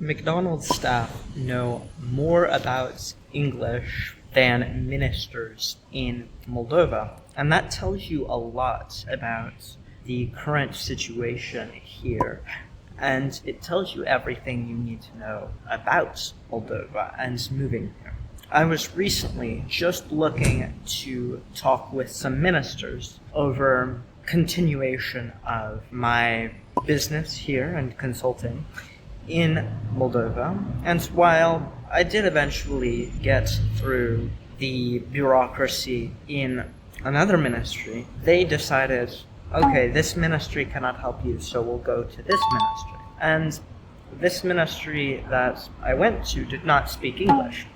McDonald's staff know more about English than ministers in Moldova, and that tells you a lot about the current situation here, and it tells you everything you need to know about Moldova and moving here. I was recently just looking to talk with some ministers over continuation of my business here and consulting in Moldova, and while I did eventually get through the bureaucracy in another ministry, they decided, okay, this ministry cannot help you, so we'll go to this ministry. And this ministry that I went to did not speak English.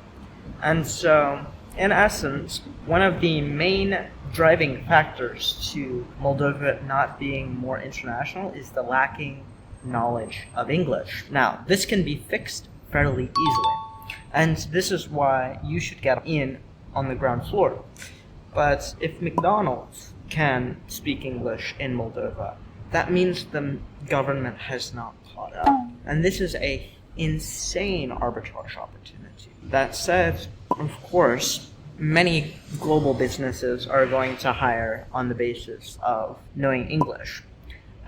And so, in essence, one of the main driving factors to Moldova not being more international is the lacking knowledge of English. Now, this can be fixed fairly easily, and this is why you should get in on the ground floor. But if McDonald's can speak English in Moldova, that means the government has not caught up. And this is an insane arbitrage opportunity. That said, of course, many global businesses are going to hire on the basis of knowing English.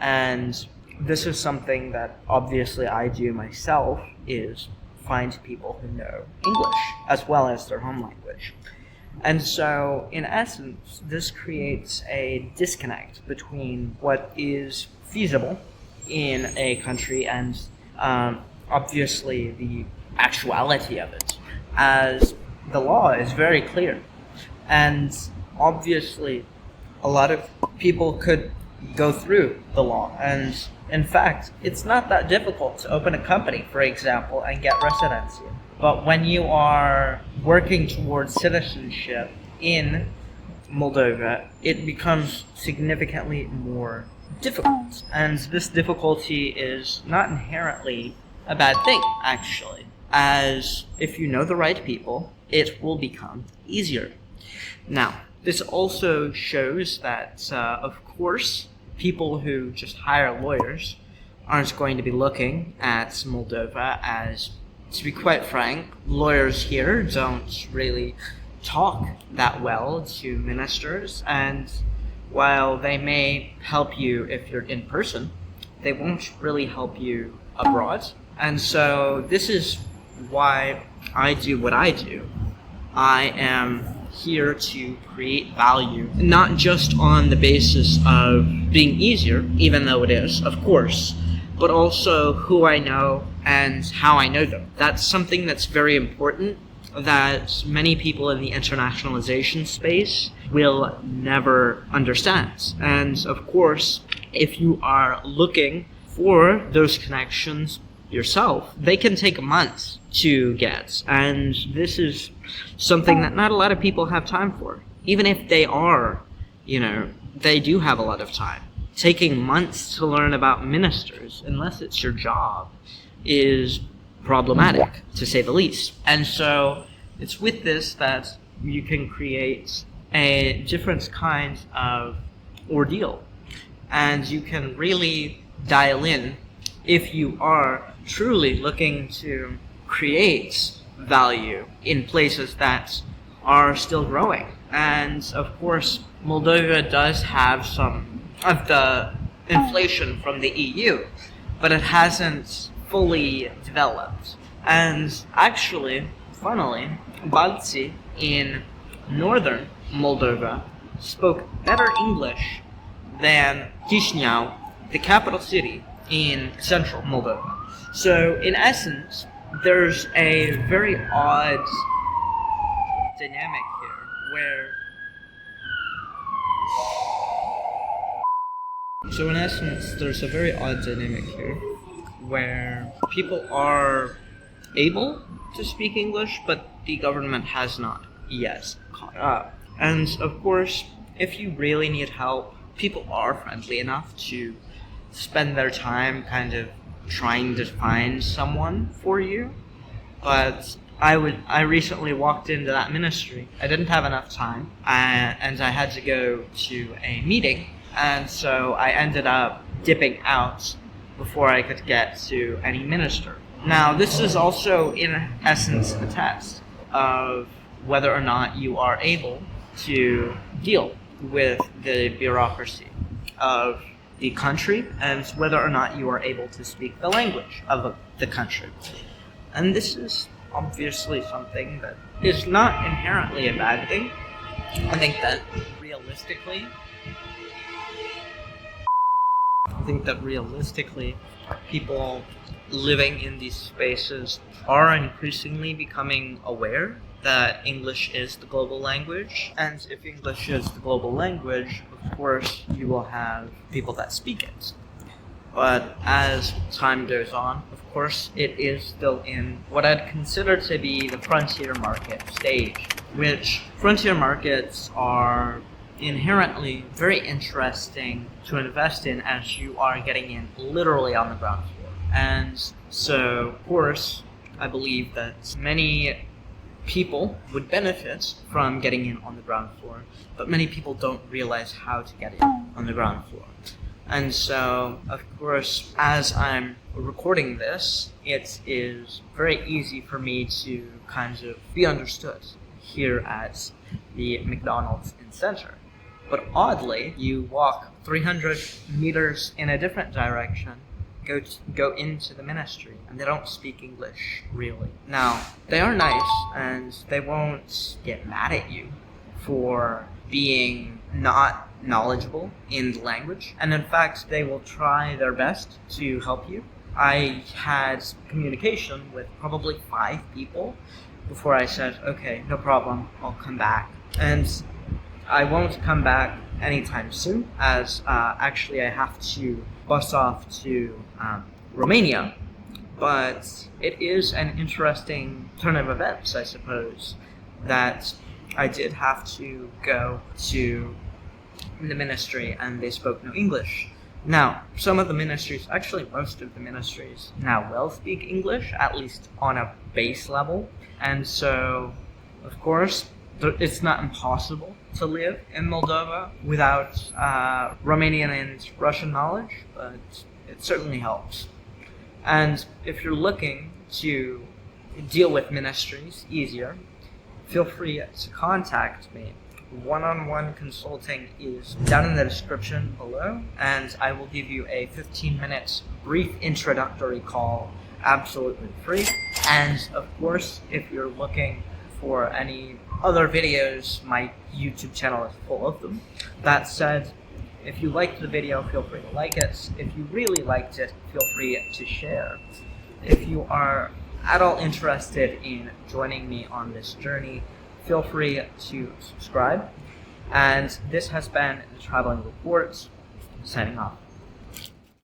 And this is something that obviously I do myself, is find people who know English as well as their home language. And so, in essence, this creates a disconnect between what is feasible in a country and obviously the actuality of it, as the law is very clear. And obviously, a lot of people could go through the law, and in fact, it's not that difficult to open a company, for example, and get residency. But when you are working towards citizenship in Moldova, it becomes significantly more difficult. And this difficulty is not inherently a bad thing, actually, as if you know the right people, it will become easier. Now, this also shows that, of course, people who just hire lawyers aren't going to be looking at Moldova as, to be quite frank, lawyers here don't really talk that well to ministers, and while they may help you if you're in person, they won't really help you abroad. And so this is why I do what I do. I am here to create value, not just on the basis of being easier, even though it is, of course, but also who I know and how I know them. That's something that's very important that many people in the internationalization space will never understand. And of course, if you are looking for those connections yourself, they can take months to get. And this is something that not a lot of people have time for. Even if they are, they do have a lot of time. Taking months to learn about ministers, unless it's your job, is problematic, to say the least. And so it's with this that you can create a different kind of ordeal. And you can really dial in if you are truly looking to create value in places that are still growing. And of course, Moldova does have some of the inflation from the EU, but it hasn't fully developed. And actually, funnily, Balti in northern Moldova spoke better English than Chisinau, the capital city in central Moldova. So in essence, there's a very odd dynamic here where people are able to speak English, but the government has not yet caught up. And of course, if you really need help, people are friendly enough to spend their time kind of trying to find someone for you. But I recently walked into that ministry. I didn't have enough time, and I had to go to a meeting, and so I ended up dipping out before I could get to any minister. Now, this is also, in essence, a test of whether or not you are able to deal with the bureaucracy of the country and whether or not you are able to speak the language of the country. And this is obviously something that is not inherently a bad thing. I think that realistically, people living in these spaces are increasingly becoming aware that English is the global language. And if English is the global language, of course, you will have people that speak it. But as time goes on, of course, it is still in what I'd consider to be the frontier market stage, which frontier markets are inherently very interesting to invest in as you are getting in literally on the ground floor. And so, of course, I believe that many people would benefit from getting in on the ground floor, but many people don't realize how to get in on the ground floor. And so, of course, as I'm recording this, it is very easy for me to kind of be understood here at the McDonald's in Center. But oddly, you walk 300 meters in a different direction, go into the ministry, and they don't speak English, really. Now, they are nice, and they won't get mad at you for being not knowledgeable in the language, and in fact, they will try their best to help you. I had communication with probably 5 people before I said, okay, no problem, I'll come back. And I won't come back anytime soon, as actually I have to bus off to Romania. But it is an interesting turn of events, I suppose, that I did have to go to the ministry and they spoke no English. Now, some of the ministries, actually most of the ministries now will speak English, at least on a base level. And so, of course, it's not impossible to live in Moldova without Romanian and Russian knowledge, but it certainly helps. And if you're looking to deal with ministries easier, feel free to contact me. One-on-one consulting is down in the description below, and I will give you a 15-minute brief introductory call absolutely free. And of course, if you're looking for any other videos, my YouTube channel is full of them. That said, if you liked the video, feel free to like it. If you really liked it, feel free to share. If you are at all interested in joining me on this journey, feel free to subscribe. And this has been the Traveling Report, signing off.